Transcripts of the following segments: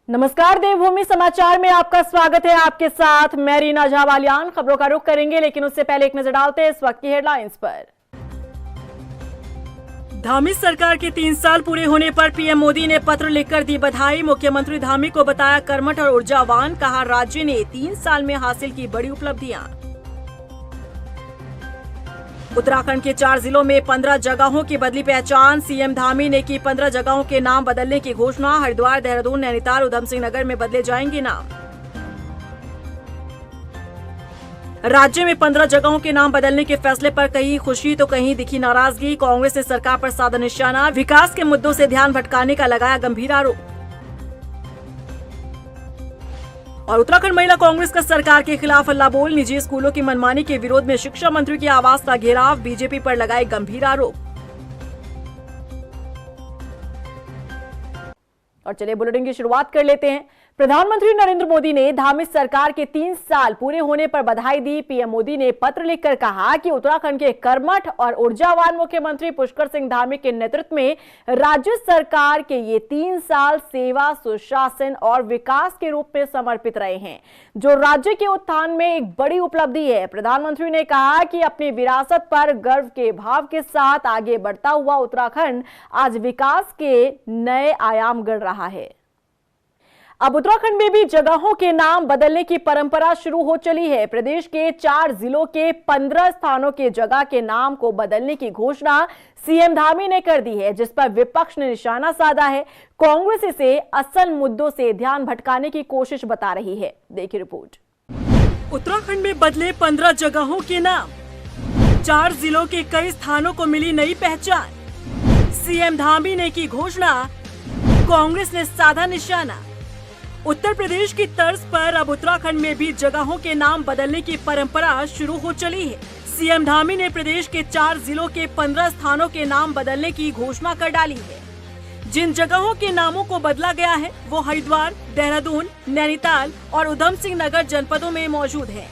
नमस्कार, देवभूमि समाचार में आपका स्वागत है। आपके साथ मैं रीना झावालियान। खबरों का रुख करेंगे, लेकिन उससे पहले एक नजर डालते हैं इस वक्त की हेडलाइंस पर। धामी सरकार के 3 साल पूरे होने पर पीएम मोदी ने पत्र लिखकर दी बधाई। मुख्यमंत्री धामी को बताया कर्मठ और ऊर्जावान, कहा राज्य ने 3 साल में हासिल की बड़ी उपलब्धियां। उत्तराखंड के 4 जिलों में 15 जगहों की बदली पहचान। सीएम धामी ने की 15 जगहों के नाम बदलने की घोषणा। हरिद्वार, देहरादून, नैनीताल, उधम सिंह नगर में बदले जाएंगे नाम। राज्य में 15 जगहों के नाम बदलने के फैसले पर कहीं खुशी तो कहीं दिखी नाराजगी। कांग्रेस ने सरकार पर साधा निशाना। विकास के मुद्दों से ध्यान भटकाने का लगाया गंभीर आरोप। और उत्तराखंड महिला कांग्रेस का सरकार के खिलाफ हल्ला बोल। निजी स्कूलों की मनमानी के विरोध में शिक्षा मंत्री के आवास का घेराव। बीजेपी पर लगाए गंभीर आरोप। और चलिए बुलेटिन की शुरुआत कर लेते हैं। प्रधानमंत्री नरेंद्र मोदी ने धामी सरकार के 3 साल पूरे होने पर बधाई दी। पीएम मोदी ने पत्र लिखकर कहा कि उत्तराखंड के कर्मठ और ऊर्जावान मुख्यमंत्री पुष्कर सिंह धामी के नेतृत्व में राज्य सरकार के ये 3 साल सेवा, सुशासन और विकास के रूप में समर्पित रहे हैं, जो राज्य के उत्थान में एक बड़ी उपलब्धि है। प्रधानमंत्री ने कहा कि अपनी विरासत पर गर्व के भाव के साथ आगे बढ़ता हुआ उत्तराखंड आज विकास के नए आयाम गढ़ रहा है। अब उत्तराखंड में भी जगहों के नाम बदलने की परंपरा शुरू हो चली है। प्रदेश के 4 जिलों के 15 स्थानों के जगह के नाम को बदलने की घोषणा सीएम धामी ने कर दी है, जिस पर विपक्ष ने निशाना साधा है। कांग्रेस इसे असल मुद्दों से ध्यान भटकाने की कोशिश बता रही है। देखिए रिपोर्ट। उत्तराखंड में बदले 15 जगहों के नाम। 4 जिलों के कई स्थानों को मिली नई पहचान। सीएम धामी ने की घोषणा, कांग्रेस ने साधा निशाना। उत्तर प्रदेश की तर्ज पर अब उत्तराखंड में भी जगहों के नाम बदलने की परंपरा शुरू हो चली है। सीएम धामी ने प्रदेश के 4 जिलों के 15 स्थानों के नाम बदलने की घोषणा कर डाली है। जिन जगहों के नामों को बदला गया है वो हरिद्वार, देहरादून, नैनीताल और उधम सिंह नगर जनपदों में मौजूद है।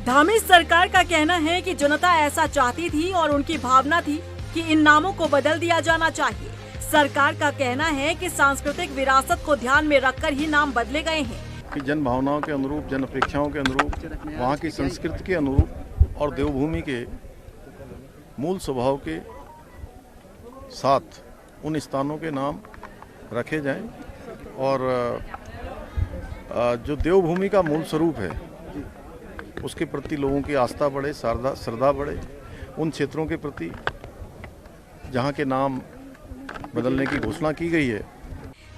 धामी सरकार का कहना है कि जनता ऐसा चाहती थी और उनकी भावना थी कि इन नामों को बदल दिया जाना चाहिए। सरकार का कहना है कि सांस्कृतिक विरासत को ध्यान में रखकर ही नाम बदले गए हैं कि जन भावनाओं के अनुरूप, जन अपेक्षाओं के अनुरूप, वहाँ की संस्कृति के अनुरूप और देवभूमि के मूल स्वभाव के साथ उन स्थानों के नाम रखे जाएं और जो देवभूमि का मूल स्वरूप है उसके प्रति लोगों की आस्था बढ़े, श्रद्धा बढ़े। उन क्षेत्रों के प्रति जहाँ के नाम बदलने की घोषणा की गई है।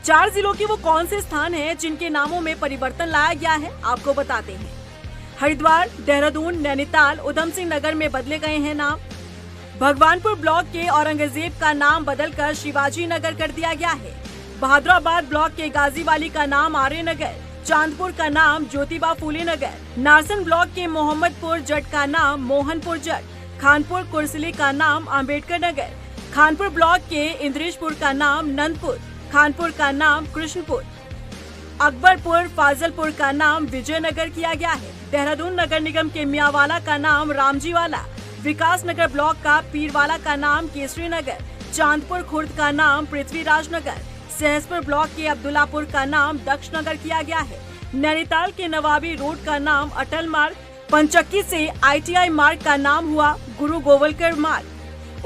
4 जिलों के वो कौन से स्थान हैं जिनके नामों में परिवर्तन लाया गया है, आपको बताते हैं। हरिद्वार, देहरादून, नैनीताल, उधम सिंह नगर में बदले गए हैं नाम। भगवानपुर ब्लॉक के औरंगजेब का नाम बदलकर शिवाजी नगर कर दिया गया है। बहादुराबाद ब्लॉक के गाजीवाली का नाम आर्य नगर, चांदपुर का नाम ज्योतिबा फूले नगर, नारसन ब्लॉक के मोहम्मदपुर जट का नाम मोहनपुर जट, खानपुर कुर्सली का नाम अम्बेडकर नगर, खानपुर ब्लॉक के इंद्रेशपुर का नाम नंदपुर, खानपुर का नाम कृष्णपुर, अकबरपुर फाजलपुर का नाम विजयनगर किया गया है। देहरादून नगर निगम के मियावाला का नाम रामजीवाला, विकास नगर ब्लॉक का पीरवाला का नाम केसरी नगर, चांदपुर खुर्द का नाम पृथ्वीराज नगर, सहसपुर ब्लॉक के अब्दुल्लापुर का नाम दक्ष नगर किया गया है। नैनीताल के नवाबी रोड का नाम अटल मार्ग, पंचक्की से ITI मार्ग का नाम हुआ गुरु गोवलकर मार्ग।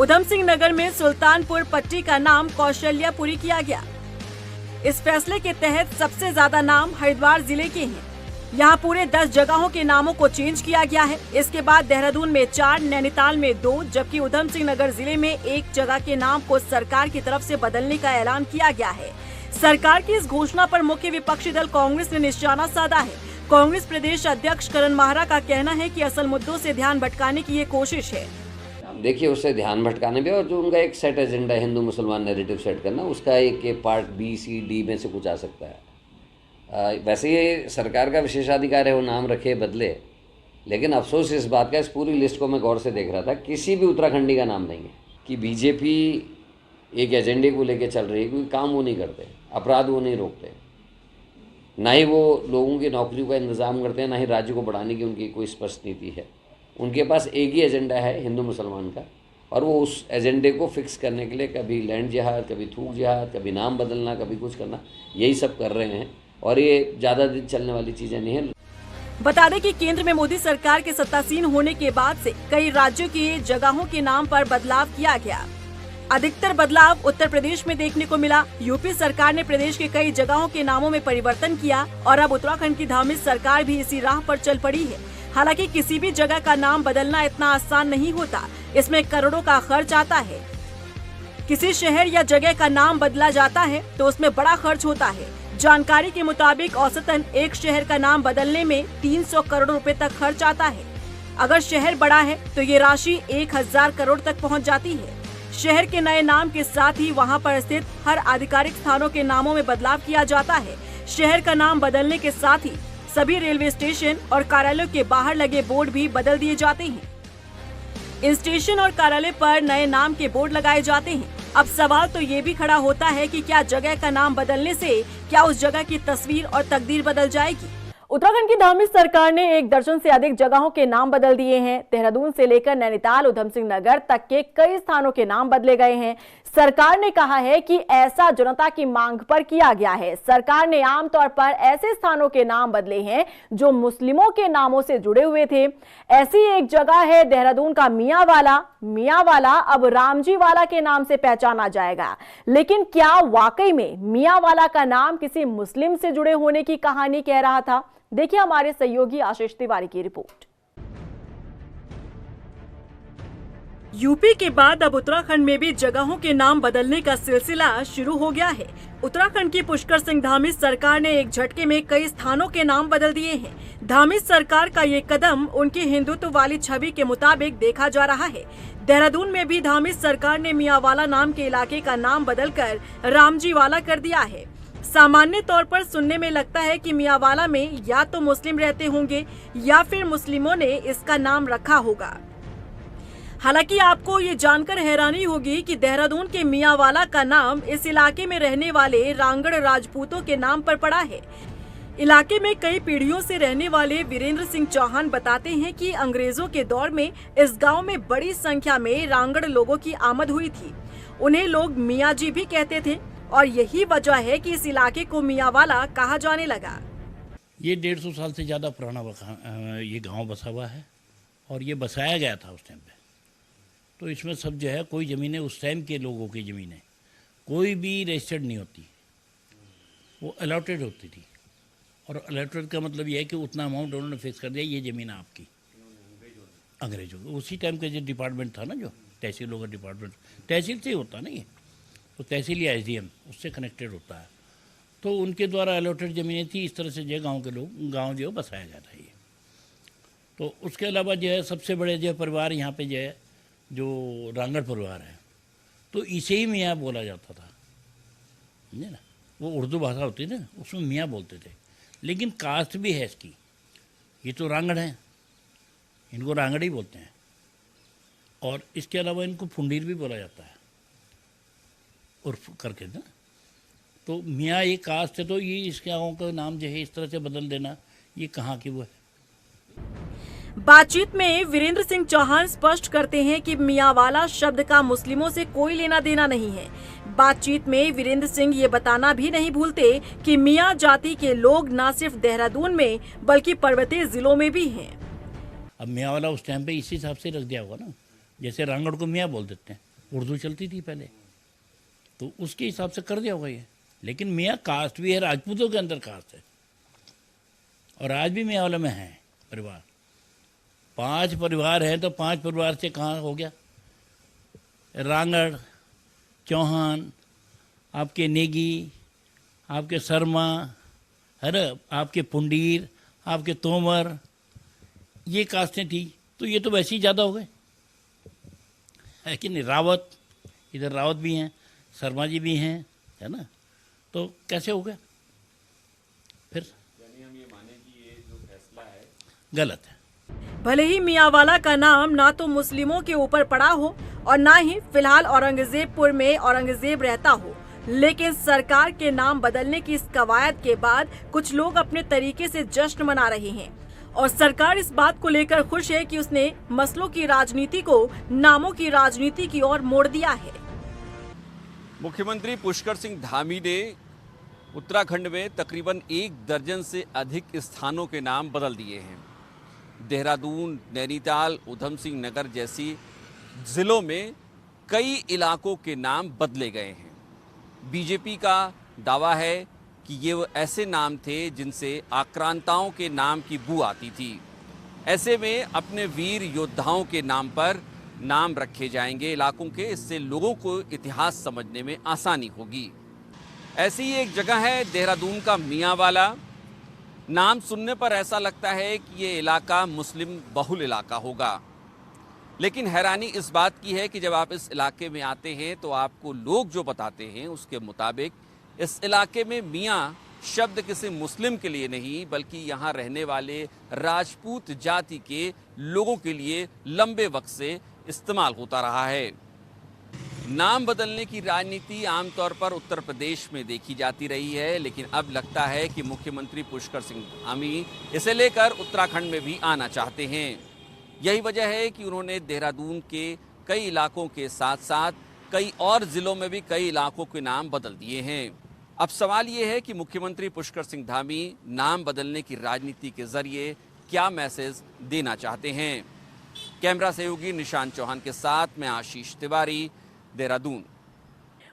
उधम सिंह नगर में सुल्तानपुर पट्टी का नाम कौशल्यापुरी किया गया। इस फैसले के तहत सबसे ज्यादा नाम हरिद्वार जिले के हैं। यहाँ पूरे 10 जगहों के नामों को चेंज किया गया है। इसके बाद देहरादून में 4, नैनीताल में 2, जबकि उधम सिंह नगर जिले में 1 जगह के नाम को सरकार की तरफ से बदलने का ऐलान किया गया है। सरकार की इस घोषणा पर मुख्य विपक्षी दल कांग्रेस ने निशाना साधा है। कांग्रेस प्रदेश अध्यक्ष करण माहरा का कहना है कि असल मुद्दों से ध्यान भटकाने की ये कोशिश है। देखिए, उससे ध्यान भटकाने भी, और जो उनका एक सेट एजेंडा है हिंदू मुसलमान नैरेटिव सेट करना, उसका एक पार्ट B, C, D में से कुछ आ सकता है। वैसे ये सरकार का विशेषाधिकार है, वो नाम रखे बदले, लेकिन अफसोस इस बात का, इस पूरी लिस्ट को मैं गौर से देख रहा था, किसी भी उत्तराखंडी का नाम नहीं है। कि बीजेपी एक एजेंडे को लेकर चल रही है, क्योंकि काम वो नहीं करते, अपराध वो नहीं रोकते, ना ही वो लोगों की नौकरियों का इंतज़ाम करते हैं, ना ही राज्य को बढ़ाने की उनकी कोई स्पष्ट नीति है। उनके पास एक ही एजेंडा है हिंदू मुसलमान का, और वो उस एजेंडे को फिक्स करने के लिए कभी लैंड जिहाद, कभी थूक जिहाद, कभी नाम बदलना, कभी कुछ करना, यही सब कर रहे हैं। और ये ज़्यादा दिन चलने वाली चीज़ें नहीं है। बता दें कि केंद्र में मोदी सरकार के सत्तासीन होने के बाद से कई राज्यों की जगहों के नाम पर बदलाव किया गया। अधिकतर बदलाव उत्तर प्रदेश में देखने को मिला। यूपी सरकार ने प्रदेश के कई जगहों के नामों में परिवर्तन किया और अब उत्तराखंड की धामिश सरकार भी इसी राह पर चल पड़ी है। हालांकि किसी भी जगह का नाम बदलना इतना आसान नहीं होता, इसमें करोड़ों का खर्च आता है। किसी शहर या जगह का नाम बदला जाता है तो उसमें बड़ा खर्च होता है। जानकारी के मुताबिक औसतन एक शहर का नाम बदलने में 300 करोड़ रुपए तक खर्च आता है। अगर शहर बड़ा है तो ये राशि 1000 करोड़ तक पहुंच जाती है। शहर के नए नाम के साथ ही वहां पर स्थित हर आधिकारिक स्थानों के नामों में बदलाव किया जाता है। शहर का नाम बदलने के साथ ही सभी रेलवे स्टेशन और कार्यालयों के बाहर लगे बोर्ड भी बदल दिए जाते हैं। इन स्टेशन और कार्यालय पर नए नाम के बोर्ड लगाए जाते हैं। अब सवाल तो ये भी खड़ा होता है कि क्या जगह का नाम बदलने से क्या उस जगह की तस्वीर और तकदीर बदल जाएगी। उत्तराखंड की धामिश सरकार ने 1 दर्जन से अधिक जगहों के नाम बदल दिए हैं। देहरादून से लेकर नैनीताल, उधम सिंह नगर तक के कई स्थानों के नाम बदले गए हैं। सरकार ने कहा है कि ऐसा जनता की मांग पर किया गया है। सरकार ने आमतौर पर ऐसे स्थानों के नाम बदले हैं जो मुस्लिमों के नामों से जुड़े हुए थे। ऐसी एक जगह है देहरादून का मियांवाला। मियांवाला अब रामजी वाला के नाम से पहचाना जाएगा। लेकिन क्या वाकई में मियांवाला का नाम किसी मुस्लिम से जुड़े होने की कहानी कह रहा था? देखिए हमारे सहयोगी आशीष तिवारी की रिपोर्ट। यूपी के बाद अब उत्तराखंड में भी जगहों के नाम बदलने का सिलसिला शुरू हो गया है। उत्तराखंड की पुष्कर सिंह धामिश सरकार ने एक झटके में कई स्थानों के नाम बदल दिए हैं। धामिश सरकार का ये कदम उनकी हिंदुत्व वाली छवि के मुताबिक देखा जा रहा है। देहरादून में भी धामिश सरकार ने मियांवाला नाम के इलाके का नाम बदलकर रामजी वाला कर दिया है। सामान्य तौर पर सुनने में लगता है कि मियांवाला में या तो मुस्लिम रहते होंगे या फिर मुस्लिमों ने इसका नाम रखा होगा। हालांकि आपको ये जानकर हैरानी होगी कि देहरादून के मियांवाला का नाम इस इलाके में रहने वाले रांगड़ राजपूतों के नाम पर पड़ा है। इलाके में कई पीढ़ियों से रहने वाले वीरेंद्र सिंह चौहान बताते हैं कि अंग्रेजों के दौर में इस गांव में बड़ी संख्या में रांगड़ लोगों की आमद हुई थी। उन्हें लोग मियाँ जी भी कहते थे और यही वजह है कि इस इलाके को मियांवाला कहा जाने लगा। ये 150 साल से ज़्यादा पुराना ये गांव बसा हुआ है और ये बसाया गया था उस टाइम पे। तो इसमें सब जो है कोई ज़मीनें उस टाइम के लोगों की ज़मीनें कोई भी रजिस्टर्ड नहीं होती, वो अलॉटेड होती थी। और अलॉटेड का मतलब ये है कि उतना अमाउंट उन्होंने फिक्स कर दिया, ये ज़मीन आपकी। अंग्रेजों को उसी टाइम का जो डिपार्टमेंट था ना, जो तहसीलों का डिपार्टमेंट, तहसील से ही होता ना ये, तो तहसील या SDM उससे कनेक्टेड होता है। तो उनके द्वारा अलॉटेड ज़मीनें थी। इस तरह से जो गांव के लोग गांव जो बसाया जाता है ये। तो उसके अलावा जो है सबसे बड़े जो परिवार यहाँ पे जो है जो रांगड़ परिवार है, तो इसे ही मियाँ बोला जाता था, समझे ना। वो उर्दू भाषा होती थी ना, उसमें मियाँ बोलते थे। लेकिन कास्ट भी है इसकी, ये तो रांगड़ हैं, इनको रांगड़ ही बोलते हैं। और इसके अलावा इनको फुंडीर भी बोला जाता है उर्फ करके ना। तो मियाँ ये कास्ट है, तो ये इसके गाँव का नाम जो है इस तरह से बदल देना, ये कहाँ की वो है। बातचीत में वीरेंद्र सिंह चौहान स्पष्ट करते हैं कि मियांवाला शब्द का मुस्लिमों से कोई लेना देना नहीं है। बातचीत में वीरेंद्र सिंह ये बताना भी नहीं भूलते कि मियाँ जाति के लोग न सिर्फ देहरादून में बल्कि पर्वतीय जिलों में भी हैं। अब मियांवाला उस टाइम पे इसी हिसाब से रख दिया होगा ना, जैसे रांगड़ को मियाँ बोल देते हैं, उर्दू चलती थी पहले, तो उसके हिसाब से कर दिया होगा ये। लेकिन मियाँ कास्ट भी है, राजपूतों के अंदर कास्ट है। और आज भी मियांवाला में है परिवार, 5 परिवार हैं, तो 5 परिवार से कहाँ हो गया, रांगड़, चौहान, आपके नेगी, आपके शर्मा, है ना, आपके पुंडीर, आपके तोमर, ये कास्टें थी। तो ये तो वैसे ही ज़्यादा हो गए, है कि नहीं। रावत, इधर रावत भी हैं, शर्मा जी भी हैं, है ना। तो कैसे हो गया फिर? यानी हम ये माने कि ये जो फैसला है गलत है। भले ही मियांवाला का नाम ना तो मुस्लिमों के ऊपर पड़ा हो और ना ही फिलहाल औरंगजेबपुर में औरंगजेब रहता हो, लेकिन सरकार के नाम बदलने की इस कवायद के बाद कुछ लोग अपने तरीके से जश्न मना रहे हैं और सरकार इस बात को लेकर खुश है कि उसने मसलों की राजनीति को नामों की राजनीति की ओर मोड़ दिया है। मुख्यमंत्री पुष्कर सिंह धामी ने उत्तराखंड में तकरीबन 1 दर्जन से अधिक स्थानों के नाम बदल दिए हैं। देहरादून, नैनीताल, उधम सिंह नगर जैसी जिलों में कई इलाकों के नाम बदले गए हैं। बीजेपी का दावा है कि ये वो ऐसे नाम थे जिनसे आक्रांताओं के नाम की बू आती थी। ऐसे में अपने वीर योद्धाओं के नाम पर नाम रखे जाएंगे इलाकों के, इससे लोगों को इतिहास समझने में आसानी होगी। ऐसी ही एक जगह है देहरादून का मियांवाला। नाम सुनने पर ऐसा लगता है कि ये इलाका मुस्लिम बहुल इलाका होगा, लेकिन हैरानी इस बात की है कि जब आप इस इलाके में आते हैं तो आपको लोग जो बताते हैं उसके मुताबिक इस इलाके में मियाँ शब्द किसी मुस्लिम के लिए नहीं बल्कि यहाँ रहने वाले राजपूत जाति के लोगों के लिए लंबे वक्त से इस्तेमाल होता रहा है। नाम बदलने की राजनीति आमतौर पर उत्तर प्रदेश में देखी जाती रही है, लेकिन अब लगता है कि मुख्यमंत्री पुष्कर सिंह धामी इसे लेकर उत्तराखंड में भी आना चाहते हैं। यही वजह है कि उन्होंने देहरादून के कई इलाकों के साथ साथ कई और जिलों में भी कई इलाकों के नाम बदल दिए हैं। अब सवाल ये है कि मुख्यमंत्री पुष्कर सिंह धामी नाम बदलने की राजनीति के जरिए क्या मैसेज देना चाहते हैं। कैमरा सहयोगी निशांत चौहान के साथ मैं आशीष तिवारी, देहरादून।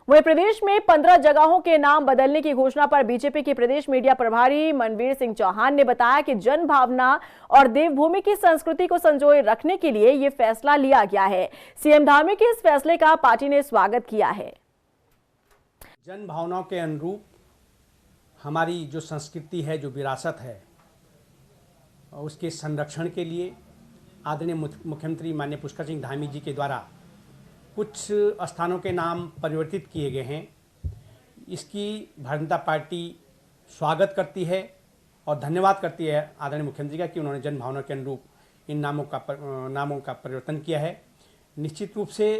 वहीं प्रदेश में 15 जगहों के नाम बदलने की घोषणा पर बीजेपी के प्रदेश मीडिया प्रभारी मनवीर सिंह चौहान ने बताया कि जन भावना और देवभूमि की संस्कृति को संजोए रखने के लिए ये फैसला लिया गया है। सीएम धामी के इस फैसले का पार्टी ने स्वागत किया है। जन भावनाओं के अनुरूप हमारी जो संस्कृति है, जो विरासत है, उसके संरक्षण के लिए आदरणीय मुख्यमंत्री माननीय पुष्कर सिंह धामी जी के द्वारा कुछ स्थानों के नाम परिवर्तित किए गए हैं। इसकी भारतीय जनता पार्टी स्वागत करती है और धन्यवाद करती है आदरणीय मुख्यमंत्री का कि उन्होंने जन भावना के अनुरूप इन नामों का परिवर्तन किया है। निश्चित रूप से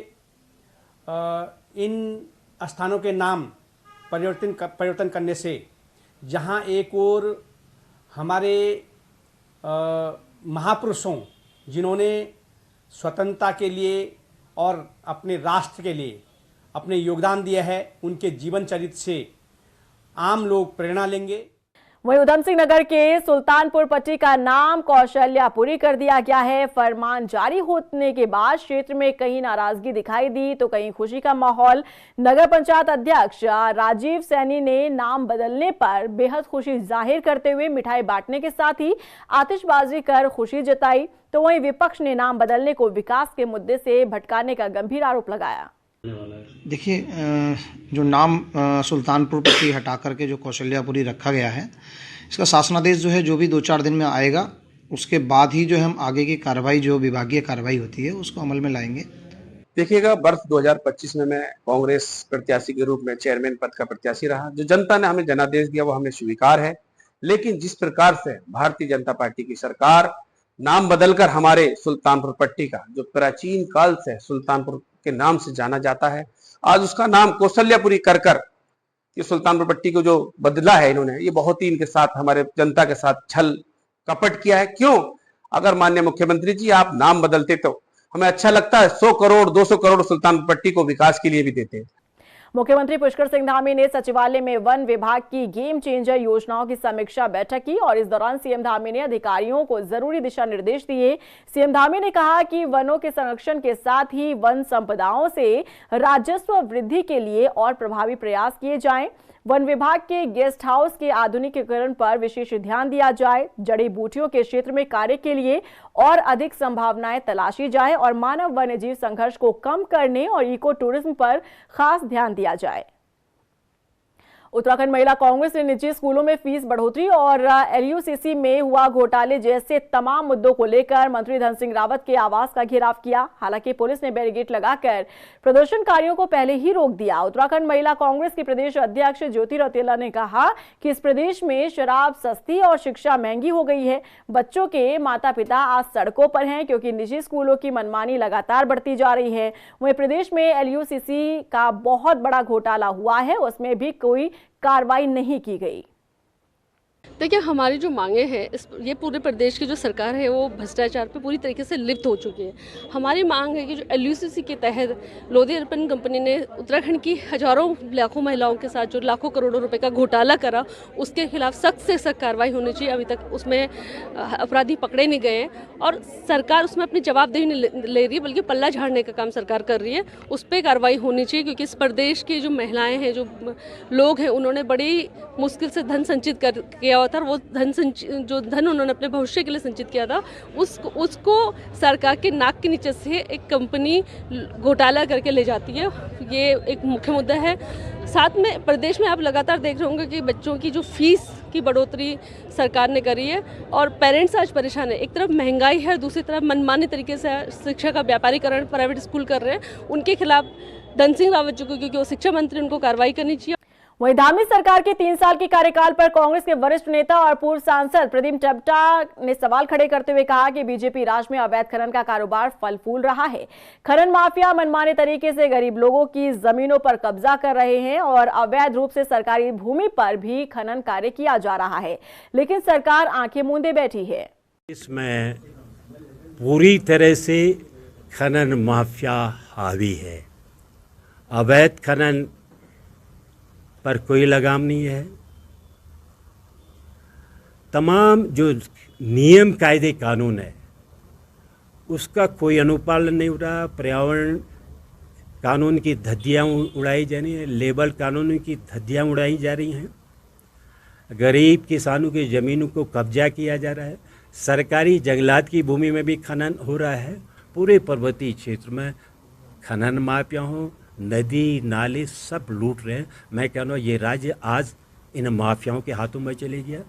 इन स्थानों के नाम परिवर्तन करने से जहां एक ओर हमारे महापुरुषों जिन्होंने स्वतंत्रता के लिए और अपने राष्ट्र के लिए अपने योगदान दिया है, उनके जीवन चरित्र से आम लोग प्रेरणा लेंगे। वहीं उधम सिंह नगर के सुल्तानपुर पट्टी का नाम कौशल्यापुरी कर दिया गया है। फरमान जारी होने के बाद क्षेत्र में कहीं नाराजगी दिखाई दी तो कहीं खुशी का माहौल। नगर पंचायत अध्यक्ष राजीव सैनी ने नाम बदलने पर बेहद खुशी जाहिर करते हुए मिठाई बांटने के साथ ही आतिशबाजी कर खुशी जताई। तो वहीं विपक्ष ने नाम बदलने को विकास के मुद्दे से भटकाने का गंभीर आरोप लगाया। देखिए, जो नाम सुल्तानपुर पट्टी हटा करके जो कौशल्यापुरी रखा गया है, इसका शासनादेश जो है जो भी 2-4 दिन में आएगा, उसके बाद ही जो हम आगे की कार्रवाई जो विभागीय कार्रवाई होती है उसको अमल में लाएंगे। देखिएगा, वर्ष 2025 में मैं कांग्रेस प्रत्याशी के रूप में चेयरमैन पद का प्रत्याशी रहा। जो जनता ने हमें जनादेश दिया वो हमें स्वीकार है, लेकिन जिस प्रकार से भारतीय जनता पार्टी की सरकार नाम बदलकर हमारे सुल्तानपुर पट्टी का जो प्राचीन काल से सुल्तानपुर के नाम से जाना जाता है, आज उसका नाम कौशल्यापुरी कर ये सुल्तानपुर पट्टी को जो बदला है इन्होंने, ये बहुत ही इनके साथ हमारे जनता के साथ छल कपट किया है। क्यों? अगर माननीय मुख्यमंत्री जी आप नाम बदलते तो हमें अच्छा लगता है, 100 करोड़ 200 करोड़ सुल्तानपुर पट्टी को विकास के लिए भी देते हैं। मुख्यमंत्री पुष्कर सिंह धामी ने सचिवालय में वन विभाग की गेम चेंजर योजनाओं की समीक्षा बैठक की और इस दौरान सीएम धामी ने अधिकारियों को जरूरी दिशा निर्देश दिए। सीएम धामी ने कहा कि वनों के संरक्षण के साथ ही वन संपदाओं से राजस्व वृद्धि के लिए और प्रभावी प्रयास किए जाएं। वन विभाग के गेस्ट हाउस के आधुनिकीकरण पर विशेष ध्यान दिया जाए। जड़ी बूटियों के क्षेत्र में कार्य के लिए और अधिक संभावनाएं तलाशी जाए और मानव वन्यजीव संघर्ष को कम करने और इको टूरिज्म पर खास ध्यान दिया जाए। उत्तराखंड महिला कांग्रेस ने निजी स्कूलों में फीस बढ़ोतरी और एलयूसीसी में हुआ घोटाले जैसे तमाम मुद्दों को लेकर मंत्री धन सिंह रावत के आवास का घेराव किया। हालांकि पुलिस ने बैरिकेड लगाकर प्रदर्शनकारियों को पहले ही रोक दिया। उत्तराखंड महिला कांग्रेस की प्रदेश अध्यक्ष ज्योति रौतेला ने कहा कि इस प्रदेश में शराब सस्ती और शिक्षा महंगी हो गई है। बच्चों के माता पिता आज सड़कों पर हैं क्योंकि निजी स्कूलों की मनमानी लगातार बढ़ती जा रही है। वहीं प्रदेश में एलयूसीसी का बहुत बड़ा घोटाला हुआ है, उसमें भी कोई कार्रवाई नहीं की गई। देखिए, हमारी जो मांगें हैं ये पूरे प्रदेश की जो सरकार है वो भ्रष्टाचार पे पूरी तरीके से लिप्त हो चुकी है। हमारी मांग है कि जो LUCC के तहत लोधी अर्पण कंपनी ने उत्तराखंड की हजारों लाखों महिलाओं के साथ जो लाखों करोड़ों रुपए का घोटाला करा, उसके खिलाफ सख्त से सख्त कार्रवाई होनी चाहिए। अभी तक उसमें अपराधी पकड़े नहीं गए हैं और सरकार उसमें अपनी जवाबदेही नहीं ले रही, बल्कि पल्ला झाड़ने का काम सरकार कर रही है। उस पर कार्रवाई होनी चाहिए, क्योंकि इस प्रदेश की जो महिलाएँ हैं, जो लोग हैं, उन्होंने बड़ी मुश्किल से धन संचित किया था, और वो जो धन उन्होंने अपने भविष्य के लिए संचित किया था, उसको सरकार के नाक के नीचे से एक कंपनी घोटाला करके ले जाती है। ये एक मुख्य मुद्दा है। साथ में प्रदेश में आप लगातार देख रहे होंगे कि बच्चों की जो फीस की बढ़ोतरी सरकार ने करी है और पेरेंट्स आज परेशान है। एक तरफ महंगाई है, दूसरी तरफ मनमानी तरीके से शिक्षा का व्यापारीकरण प्राइवेट स्कूल कर रहे हैं। उनके खिलाफ धन सिंह रावत जी को, क्योंकि वो शिक्षा मंत्री, उनको कार्रवाई करनी चाहिए। वहीं धामी सरकार के 3 साल के कार्यकाल पर कांग्रेस के वरिष्ठ नेता और पूर्व सांसद प्रदीप टम्टा ने सवाल खड़े करते हुए कहा कि बीजेपी राज में अवैध खनन का कारोबार फल फूल रहा है। खनन माफिया मनमाने तरीके से गरीब लोगों की जमीनों पर कब्जा कर रहे हैं और अवैध रूप से सरकारी भूमि पर भी खनन कार्य किया जा रहा है, लेकिन सरकार आंखें मूंदे बैठी है। इसमें पूरी तरह से खनन माफिया हावी है। अवैध खनन पर कोई लगाम नहीं है। तमाम जो नियम कायदे कानून है उसका कोई अनुपालन नहीं हो रहा। पर्यावरण कानून की धज्जियाँ उड़ाई जा रही हैं, लेबर कानून की धज्जियाँ उड़ाई जा रही हैं, गरीब किसानों की ज़मीनों को कब्जा किया जा रहा है, सरकारी जंगलात की भूमि में भी खनन हो रहा है। पूरे पर्वतीय क्षेत्र में खनन माफिया हों, नदी नाले सब लूट रहे हैं। मैं कह रहा हूँ ये राज्य आज इन माफियाओं के हाथों में चले गया।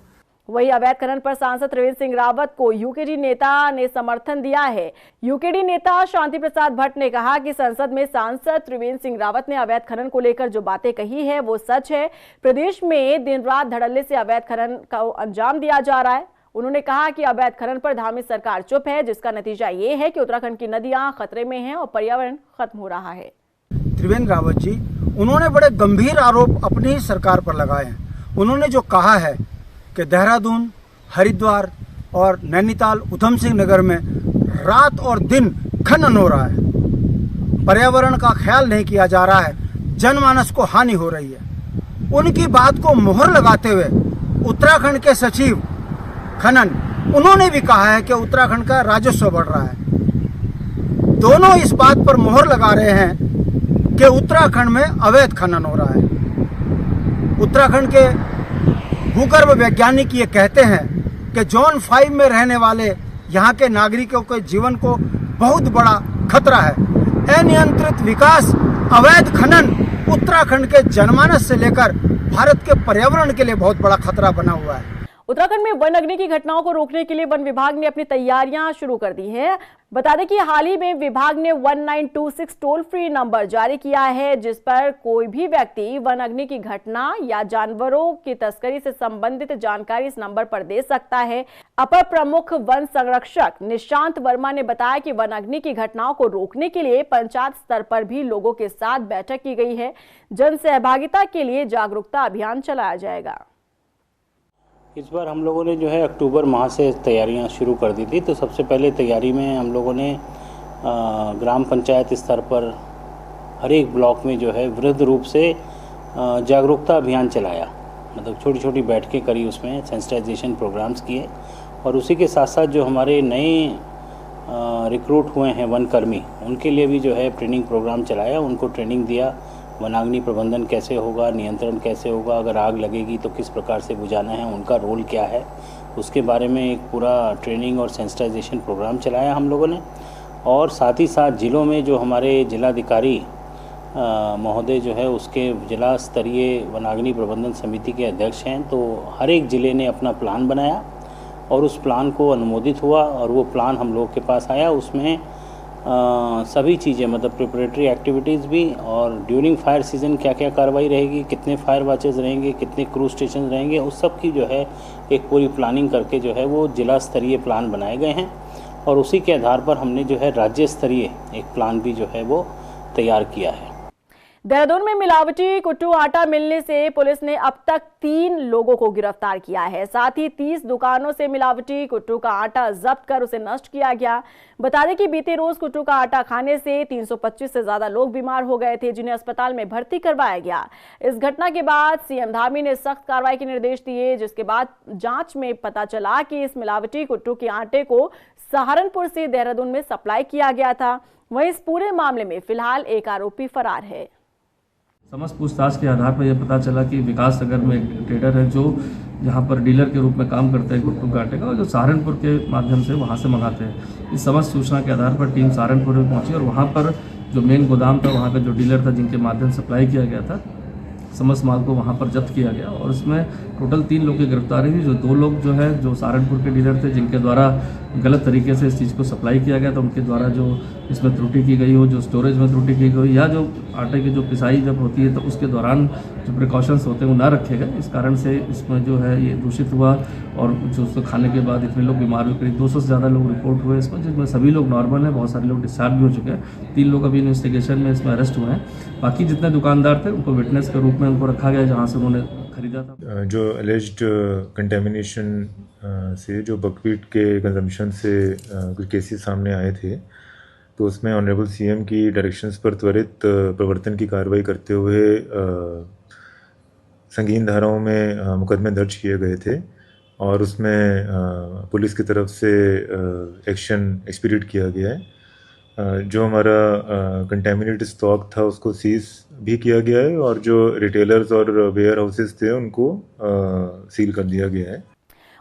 वही अवैध खनन पर सांसद त्रिवेंद्र सिंह रावत को यूकेडी नेता ने समर्थन दिया है। यूकेडी नेता शांति प्रसाद भट्ट ने कहा कि संसद में सांसद त्रिवेंद्र सिंह रावत ने अवैध खनन को लेकर जो बातें कही है वो सच है। प्रदेश में दिन रात धड़ल्ले से अवैध खनन का अंजाम दिया जा रहा है। उन्होंने कहा कि अवैध खनन पर धामी सरकार चुप है, जिसका नतीजा ये है कि उत्तराखंड की नदियां खतरे में हैं और पर्यावरण खत्म हो रहा है। त्रिवेंद्र रावत जी, उन्होंने बड़े गंभीर आरोप अपनी ही सरकार पर लगाए हैं। उन्होंने जो कहा है कि देहरादून, हरिद्वार और नैनीताल, उधम सिंह नगर में रात और दिन खनन हो रहा है, पर्यावरण का ख्याल नहीं किया जा रहा है, जनमानस को हानि हो रही है। उनकी बात को मोहर लगाते हुए उत्तराखंड के सचिव खनन, उन्होंने भी कहा है कि उत्तराखंड का राजस्व बढ़ रहा है। दोनों इस बात पर मोहर लगा रहे हैं कि उत्तराखंड में अवैध खनन हो रहा है। उत्तराखंड के भूगर्भ वैज्ञानिक ये कहते हैं कि जोन 5 में रहने वाले यहाँ के नागरिकों के जीवन को बहुत बड़ा खतरा है। अनियंत्रित विकास, अवैध खनन उत्तराखंड के जनमानस से लेकर भारत के पर्यावरण के लिए बहुत बड़ा खतरा बना हुआ है। उत्तराखंड में वन अग्नि की घटनाओं को रोकने के लिए वन विभाग ने अपनी तैयारियां शुरू कर दी हैं। बता दें कि हाल ही में विभाग ने 1926 टोल फ्री नंबर जारी किया है, जिस पर कोई भी व्यक्ति वन अग्नि की घटना या जानवरों की तस्करी से संबंधित जानकारी इस नंबर पर दे सकता है। अपर प्रमुख वन संरक्षक निशांत वर्मा ने बताया कि वन अग्नि की घटनाओं को रोकने के लिए पंचायत स्तर पर भी लोगों के साथ बैठक की गई है। जन सहभागिता के लिए जागरूकता अभियान चलाया जाएगा। इस बार हम लोगों ने जो है अक्टूबर माह से तैयारियां शुरू कर दी थी। तो सबसे पहले तैयारी में हम लोगों ने ग्राम पंचायत स्तर पर हर एक ब्लॉक में जो है वृहद रूप से जागरूकता अभियान चलाया। मतलब छोटी छोटी बैठकें करी, उसमें सेंसिटाइजेशन प्रोग्राम्स किए और उसी के साथ साथ जो हमारे नए रिक्रूट हुए हैं वनकर्मी, उनके लिए भी जो है ट्रेनिंग प्रोग्राम चलाया। उनको ट्रेनिंग दिया, वनाग्नि प्रबंधन कैसे होगा, नियंत्रण कैसे होगा, अगर आग लगेगी तो किस प्रकार से बुझाना है, उनका रोल क्या है, उसके बारे में एक पूरा ट्रेनिंग और सेंसिटाइजेशन प्रोग्राम चलाया हम लोगों ने। और साथ ही साथ जिलों में जो हमारे जिलाधिकारी महोदय जो है उसके जिला स्तरीय वनाग्नि प्रबंधन समिति के अध्यक्ष हैं, तो हर एक ज़िले ने अपना प्लान बनाया और उस प्लान को अनुमोदित हुआ और वो प्लान हम लोग के पास आया। उसमें सभी चीज़ें, मतलब प्रिपरेटरी एक्टिविटीज़ भी और ड्यूरिंग फायर सीज़न क्या क्या कार्रवाई रहेगी, कितने फायर वॉचेस रहेंगे, कितने क्रूज स्टेशन रहेंगे, उस सब की जो है एक पूरी प्लानिंग करके जो है वो जिला स्तरीय प्लान बनाए गए हैं। और उसी के आधार पर हमने जो है राज्य स्तरीय एक प्लान भी जो है वो तैयार किया है। देहरादून में मिलावटी कुट्टू आटा मिलने से पुलिस ने अब तक 3 लोगों को गिरफ्तार किया है। साथ ही 30 दुकानों से मिलावटी कुट्टू का आटा जब्त कर उसे नष्ट किया गया। बता दें कि बीते रोज कुट्टू का आटा खाने से 325 से ज्यादा लोग बीमार हो गए थे, जिन्हें अस्पताल में भर्ती करवाया गया। इस घटना के बाद सीएम धामी ने सख्त कार्रवाई के निर्देश दिए, जिसके बाद जांच में पता चला कि इस मिलावटी कुट्टू के आटे को सहारनपुर से देहरादून में सप्लाई किया गया था। वहीं इस पूरे मामले में फिलहाल एक आरोपी फरार है। समस्त पूछताछ के आधार पर यह पता चला कि विकास नगर में एक ट्रेडर है जो यहाँ पर डीलर के रूप में काम करते हैं कुट्टू के आटे का, और जो सहारनपुर के माध्यम से वहाँ से मंगाते हैं। इस समस्त सूचना के आधार पर टीम सहारनपुर में पहुँची और वहाँ पर जो मेन गोदाम था, वहाँ का जो डीलर था जिनके माध्यम से सप्लाई किया गया था, समस्त माल को वहाँ पर जब्त किया गया और इसमें टोटल 3 लोग की गिरफ्तारी हुई। जो 2 लोग जो है जो सहारनपुर के डीलर थे, जिनके द्वारा गलत तरीके से इस चीज़ को सप्लाई किया गया था, उनके द्वारा जो इसमें त्रुटि की गई हो, जो स्टोरेज में त्रुटि की गई, या जो आटे की जो पिसाई जब होती है तो उसके दौरान जो प्रिकॉशंस होते हैं वो ना रखे गए, इस कारण से इसमें जो है ये दूषित हुआ और जो उसको खाने के बाद इतने लोग बीमार हुए। करीब 200 से ज़्यादा लोग रिपोर्ट हुए इसमें, जिसमें सभी लोग नॉर्मल हैं, बहुत सारे लोग डिस्चार्ज भी हो चुके हैं। 3 लोग अभी इन्वेस्टिगेशन में इसमें अरेस्ट हुए हैं। बाकी जितने दुकानदार थे उनको विटनेस के रूप में उनको रखा गया जहाँ से उन्होंने खरीदा था। जो एलिज्ड कंटेमिनेशन से जो बकवीट के कंजम्पशन से कुछ केसेस सामने आए थे, तो उसमें ऑनरेबल सीएम की डायरेक्शंस पर त्वरित प्रवर्तन की कार्रवाई करते हुए संगीन धाराओं में मुकदमे दर्ज किए गए थे और उसमें पुलिस की तरफ से एक्शन एक्सपीडिएट किया गया है। जो हमारा कंटेमिनेटेड स्टॉक था उसको सीज भी किया गया है और जो रिटेलर्स और वेयर हाउसेस थे उनको सील कर दिया गया है।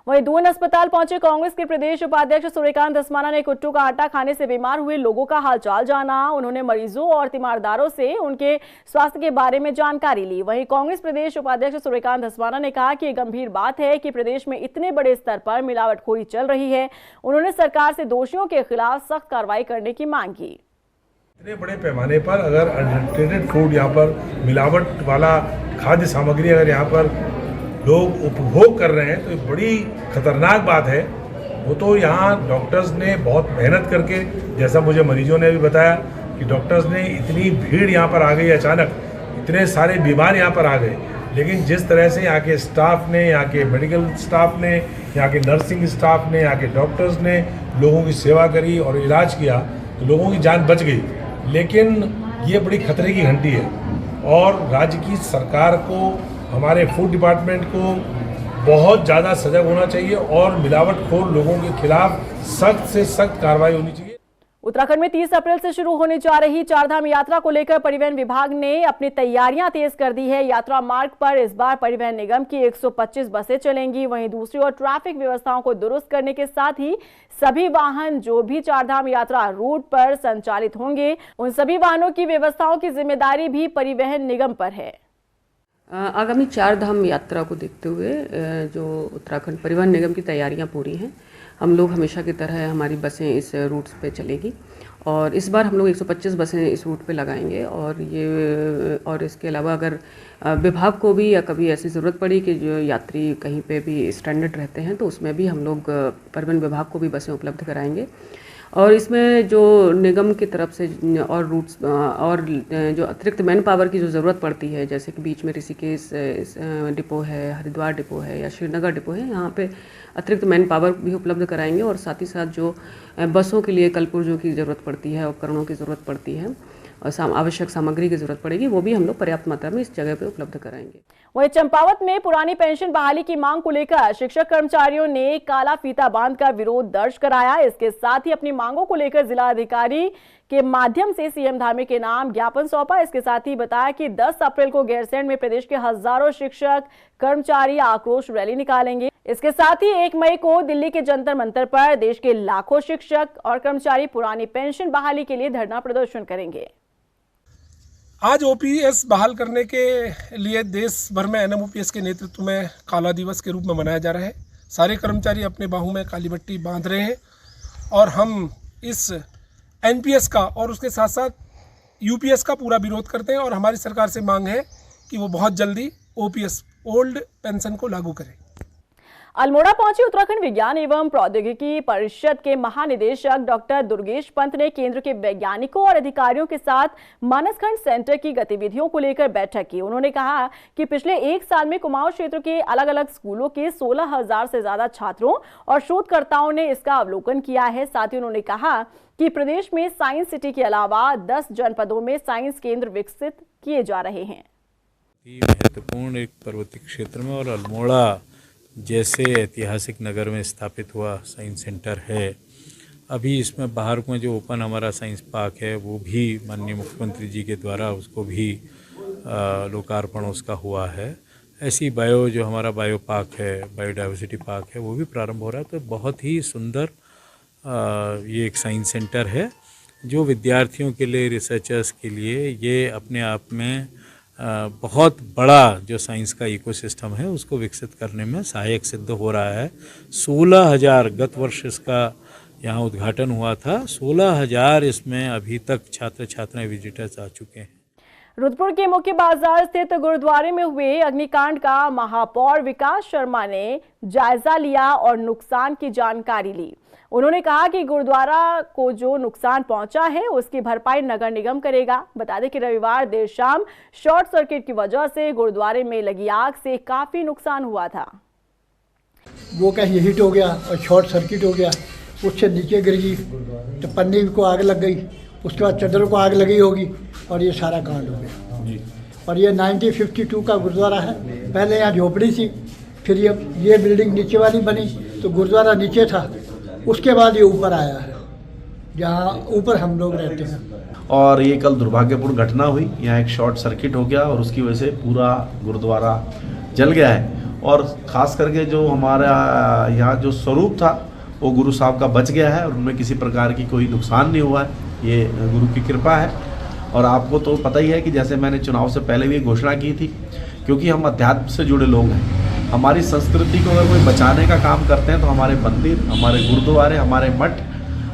वहीं दून अस्पताल पहुंचे कांग्रेस के प्रदेश उपाध्यक्ष सूर्यकांत धस्माना ने कुट्टू का आटा खाने से बीमार हुए लोगों का हालचाल जाना। उन्होंने मरीजों और तीमारदारों से उनके स्वास्थ्य के बारे में जानकारी ली। वहीं कांग्रेस प्रदेश उपाध्यक्ष सूर्यकांत धस्माना ने कहा कि ये गंभीर बात है कि प्रदेश में इतने बड़े स्तर पर मिलावटखोरी चल रही है। उन्होंने सरकार से दोषियों के खिलाफ सख्त कार्रवाई करने की मांग की। इतने बड़े पैमाने पर अगर अडल्ट्रेटेड फूड यहाँ पर मिलावट वाला खाद्य सामग्री अगर यहाँ पर लोग उपभोग कर रहे हैं तो ये बड़ी खतरनाक बात है। वो तो यहाँ डॉक्टर्स ने बहुत मेहनत करके, जैसा मुझे मरीजों ने भी बताया कि डॉक्टर्स ने इतनी भीड़ यहाँ पर आ गई, अचानक इतने सारे बीमार यहाँ पर आ गए, लेकिन जिस तरह से यहाँ के स्टाफ ने, यहाँ के मेडिकल स्टाफ ने, यहाँ के नर्सिंग स्टाफ ने, यहाँ के डॉक्टर्स ने लोगों की सेवा करी और इलाज किया तो लोगों की जान बच गई। लेकिन ये बड़ी खतरे की घंटी है और राज्य की सरकार को, हमारे फूड डिपार्टमेंट को बहुत ज़्यादा सजग होना चाहिए और मिलावटखोर लोगों के खिलाफ सख्त से सख्त कार्रवाई होनी चाहिए। उत्तराखंड में 30 अप्रैल से शुरू होने जा रही चारधाम यात्रा को लेकर परिवहन विभाग ने अपनी तैयारियां तेज कर दी है। यात्रा मार्ग पर इस बार परिवहन निगम की 125 बसें चलेंगी। वहीं दूसरी ओर ट्रैफिक व्यवस्थाओं को दुरुस्त करने के साथ ही सभी वाहन जो भी चारधाम यात्रा रूट पर संचालित होंगे, उन सभी वाहनों की व्यवस्थाओं की जिम्मेदारी भी परिवहन निगम पर है। आगामी चारधाम यात्रा को देखते हुए जो उत्तराखंड परिवहन निगम की तैयारियां पूरी हैं। हम लोग हमेशा की तरह हमारी बसें इस रूट्स पे चलेगी और इस बार हम लोग 125 बसें इस रूट पे लगाएंगे और इसके अलावा अगर विभाग को भी या कभी ऐसी ज़रूरत पड़ी कि जो यात्री कहीं पे भी स्ट्रैंडेड रहते हैं तो उसमें भी हम लोग परिवहन विभाग को भी बसें उपलब्ध कराएंगे। और इसमें जो निगम की तरफ से और रूट्स और जो अतिरिक्त मैन पावर की जो ज़रूरत पड़ती है, जैसे कि बीच में ऋषिकेश डिपो है, हरिद्वार डिपो है या श्रीनगर डिपो है, यहाँ पे अतिरिक्त मैन पावर भी उपलब्ध कराएंगे और साथ ही साथ जो बसों के लिए कलपुर्जों की ज़रूरत पड़ती है, उपकरणों की ज़रूरत पड़ती है और आवश्यक सामग्री की जरूरत पड़ेगी, वो भी हम लोग पर्याप्त मात्रा में इस जगह पे उपलब्ध कराएंगे। वहीं चंपावत में पुरानी पेंशन बहाली की मांग को लेकर शिक्षक कर्मचारियों ने काला फीता बांधकर विरोध दर्ज कराया। इसके साथ ही अपनी मांगों को लेकर जिला अधिकारी के माध्यम से सीएम धामी के नाम ज्ञापन सौंपा। इसके साथ ही बताया कि 10 अप्रैल को गैरसैंण में प्रदेश के हजारों शिक्षक कर्मचारी आक्रोश रैली निकालेंगे। इसके साथ ही 1 मई को दिल्ली के जंतर मंतर पर देश के लाखों शिक्षक और कर्मचारी पुरानी पेंशन बहाली के लिए धरना प्रदर्शन करेंगे। आज ओपीएस बहाल करने के लिए देश भर में एनएमओपीएस के नेतृत्व में काला दिवस के रूप में मनाया जा रहा है। सारे कर्मचारी अपने बाहों में काली पट्टी बांध रहे हैं और हम इस एनपीएस का और उसके साथ साथ यूपीएस का पूरा विरोध करते हैं और हमारी सरकार से मांग है कि वो बहुत जल्दी ओपीएस ओल्ड पेंशन को लागू करें। अल्मोड़ा पहुंचे उत्तराखंड विज्ञान एवं प्रौद्योगिकी परिषद के महानिदेशक डॉक्टर दुर्गेश पंत ने केंद्र के वैज्ञानिकों और अधिकारियों के साथ मानसखंड सेंटर की गतिविधियों को लेकर बैठक की। उन्होंने कहा कि पिछले एक साल में कुमाऊं क्षेत्र के अलग अलग स्कूलों के 16,000 से ज्यादा छात्रों और शोधकर्ताओं ने इसका अवलोकन किया है। साथ ही उन्होंने कहा कि प्रदेश में साइंस सिटी के अलावा 10 जनपदों में साइंस केंद्र विकसित किए जा रहे हैं। महत्वपूर्ण एक पर्वतीय क्षेत्र में और अल्मोड़ा जैसे ऐतिहासिक नगर में स्थापित हुआ साइंस सेंटर है। अभी इसमें बाहर में जो ओपन हमारा साइंस पार्क है वो भी माननीय मुख्यमंत्री जी के द्वारा उसको भी लोकार्पण उसका हुआ है। ऐसी जो हमारा बायो पार्क है, बायोडाइवर्सिटी पार्क है, वो भी प्रारंभ हो रहा है। तो बहुत ही सुंदर ये एक साइंस सेंटर है जो विद्यार्थियों के लिए, रिसर्चर्स के लिए ये अपने आप में बहुत बड़ा जो साइंस का इकोसिस्टम है उसको विकसित करने में सहायक सिद्ध हो रहा है। 16,000 गत वर्ष इसका यहाँ उद्घाटन हुआ था। 16,000 इसमें अभी तक छात्र छात्राएं विजिटर्स आ चुके हैं। रुद्रपुर के मुख्य बाजार स्थित गुरुद्वारे में हुए अग्निकांड का महापौर विकास शर्मा ने जायजा लिया और नुकसान की जानकारी ली। उन्होंने कहा कि गुरुद्वारा को जो नुकसान पहुंचा है उसकी भरपाई नगर निगम करेगा। बता दें कि रविवार देर शाम शॉर्ट सर्किट की वजह से गुरुद्वारे में लगी आग से काफी नुकसान हुआ था। वो कहीं हीट हो गया और शॉर्ट सर्किट हो गया, उससे नीचे गिर गई तो पन्नी को आग लग गई, उसके बाद चद्दर को आग लगी होगी और ये सारा कांड हो गया। और ये 1952 का गुरुद्वारा है। पहले यहाँ झोपड़ी थी, फिर ये बिल्डिंग नीचे वाली बनी तो गुरुद्वारा नीचे था, उसके बाद ये ऊपर आया है जहाँ ऊपर हम लोग रहते हैं। और ये कल दुर्भाग्यपूर्ण घटना हुई, यहाँ एक शॉर्ट सर्किट हो गया और उसकी वजह से पूरा गुरुद्वारा जल गया है। और ख़ास करके जो हमारा यहाँ जो स्वरूप था वो गुरु साहब का बच गया है और उनमें किसी प्रकार की कोई नुकसान नहीं हुआ है। ये गुरु की कृपा है। और आपको तो पता ही है कि जैसे मैंने चुनाव से पहले भी घोषणा की थी, क्योंकि हम अध्यात्म से जुड़े लोग हैं, हमारी संस्कृति को अगर कोई बचाने का काम करते हैं तो हमारे मंदिर, हमारे गुरुद्वारे, हमारे मठ,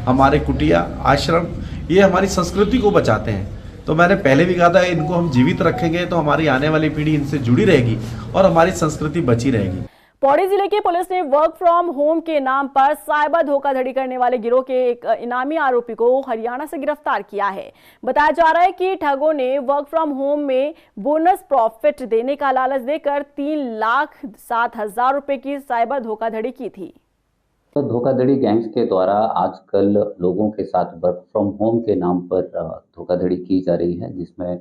हमारे कुटिया, आश्रम, ये हमारी संस्कृति को बचाते हैं। तो मैंने पहले भी कहा था इनको हम जीवित रखेंगे तो हमारी आने वाली पीढ़ी इनसे जुड़ी रहेगी और हमारी संस्कृति बची रहेगी। पौड़ी जिले की पुलिस ने वर्क फ्रॉम होम के नाम पर साइबर धोखाधड़ी करने वाले गिरोह के एक इनामी आरोपी को हरियाणा से गिरफ्तार किया है। बताया जा रहा है कि ठगों ने वर्क फ्रॉम होम में बोनस प्रॉफिट देने का लालच देकर 3,07,000 रुपए की साइबर धोखाधड़ी की थी। तो धोखाधड़ी गैंग्स के द्वारा आजकल लोगों के साथ वर्क फ्रॉम होम के नाम पर धोखाधड़ी की जा रही है, जिसमें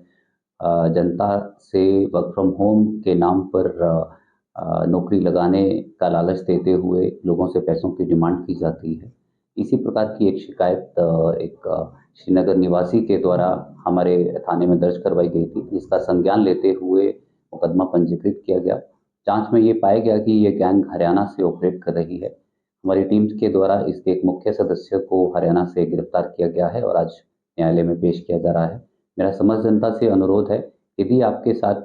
जनता से वर्क फ्रॉम होम के नाम पर नौकरी लगाने का लालच देते हुए लोगों से पैसों की डिमांड की जाती है। इसी प्रकार की एक शिकायत एक श्रीनगर निवासी के द्वारा हमारे थाने में दर्ज करवाई गई थी, जिसका संज्ञान लेते हुए मुकदमा पंजीकृत किया गया। जांच में ये पाया गया कि ये गैंग हरियाणा से ऑपरेट कर रही है। हमारी टीम के द्वारा इसके एक मुख्य सदस्य को हरियाणा से गिरफ्तार किया गया है और आज न्यायालय में पेश किया जा रहा है। मेरा समस्त जनता से अनुरोध है, यदि आपके साथ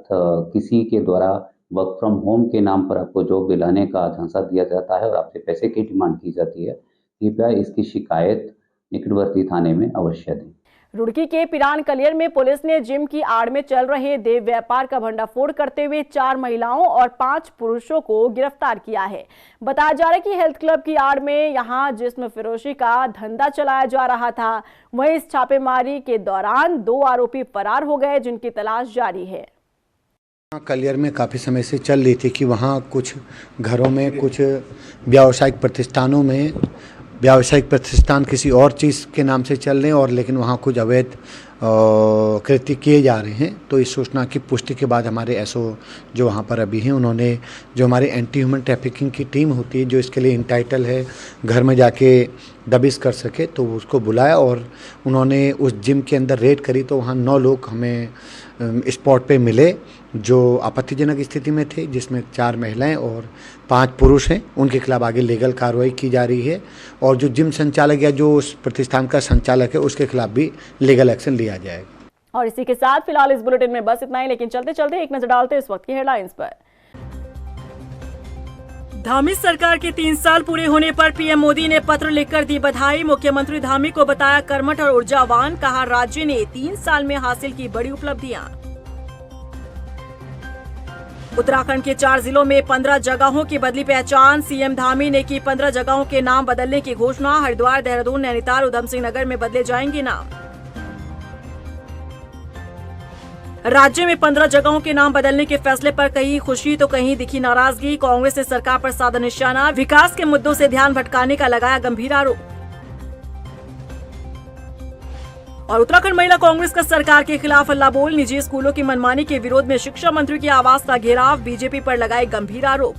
किसी के द्वारा वर्क फ्रॉम होम के नाम पर आपको जॉब दिलाने का झांसा दिया जाता है और आपसे पैसे की डिमांड की जाती है, कृपया इसकी शिकायत निकटवर्ती थाने में अवश्य दें। रुड़की के पिरान कलियर में पुलिस ने जिम की आड़ में चल रहे देव व्यापार का भंडाफोड़ करते हुए 4 महिलाओं और 5 पुरुषों को गिरफ्तार किया है। बताया जा रहा है कि हेल्थ क्लब की आड़ में यहां जिस्म फिरोशी का धंधा चलाया जा रहा था। वहीं इस छापेमारी के दौरान 2 आरोपी फरार हो गए, जिनकी तलाश जारी है। कलियर में काफ़ी समय से चल रही थी कि वहाँ कुछ घरों में, कुछ व्यावसायिक प्रतिष्ठानों में, व्यावसायिक प्रतिष्ठान किसी और चीज़ के नाम से चल रहे हैं और लेकिन वहाँ कुछ अवैध कृत्य किए जा रहे हैं। तो इस सूचना की पुष्टि के बाद हमारे एसओ जो वहाँ पर अभी हैं, उन्होंने जो हमारी एंटी ह्यूमन ट्रैफिकिंग की टीम होती है जो इसके लिए इंटाइटल है, घर में जाके दबिश कर सके, तो उसको बुलाया और उन्होंने उस जिम के अंदर रेड करी। तो वहाँ 9 लोग हमें स्पॉट पे मिले जो आपत्तिजनक स्थिति में थे, जिसमें 4 महिलाएं और 5 पुरुष हैं। उनके खिलाफ आगे लीगल कार्रवाई की जा रही है और जो जिम संचालक या जो उस प्रतिष्ठान का संचालक है उसके खिलाफ भी लीगल एक्शन लिया जाएगा। और इसी के साथ फिलहाल इस बुलेटिन में बस इतना ही, लेकिन चलते चलते एक नजर डालते इस वक्त की हेडलाइंस पर। धामी सरकार के 3 साल पूरे होने पर पीएम मोदी ने पत्र लिखकर दी बधाई। मुख्यमंत्री धामी को बताया कर्मठ और ऊर्जावान, कहा राज्य ने 3 साल में हासिल की बड़ी उपलब्धियां। उत्तराखंड के 4 जिलों में 15 जगहों की बदली पहचान। सीएम धामी ने की 15 जगहों के नाम बदलने की घोषणा। हरिद्वार, देहरादून, नैनीताल, उधम सिंह नगर में बदले जाएंगे नाम। राज्य में 15 जगहों के नाम बदलने के फैसले पर कहीं खुशी तो कहीं दिखी नाराजगी। कांग्रेस ने सरकार पर साधा निशाना। विकास के मुद्दों से ध्यान भटकाने का लगाया गंभीर आरोप। और उत्तराखंड महिला कांग्रेस का सरकार के खिलाफ हल्ला बोल। निजी स्कूलों की मनमानी के विरोध में शिक्षा मंत्री के आवास का घेराव। बीजेपी पर लगाए गंभीर आरोप।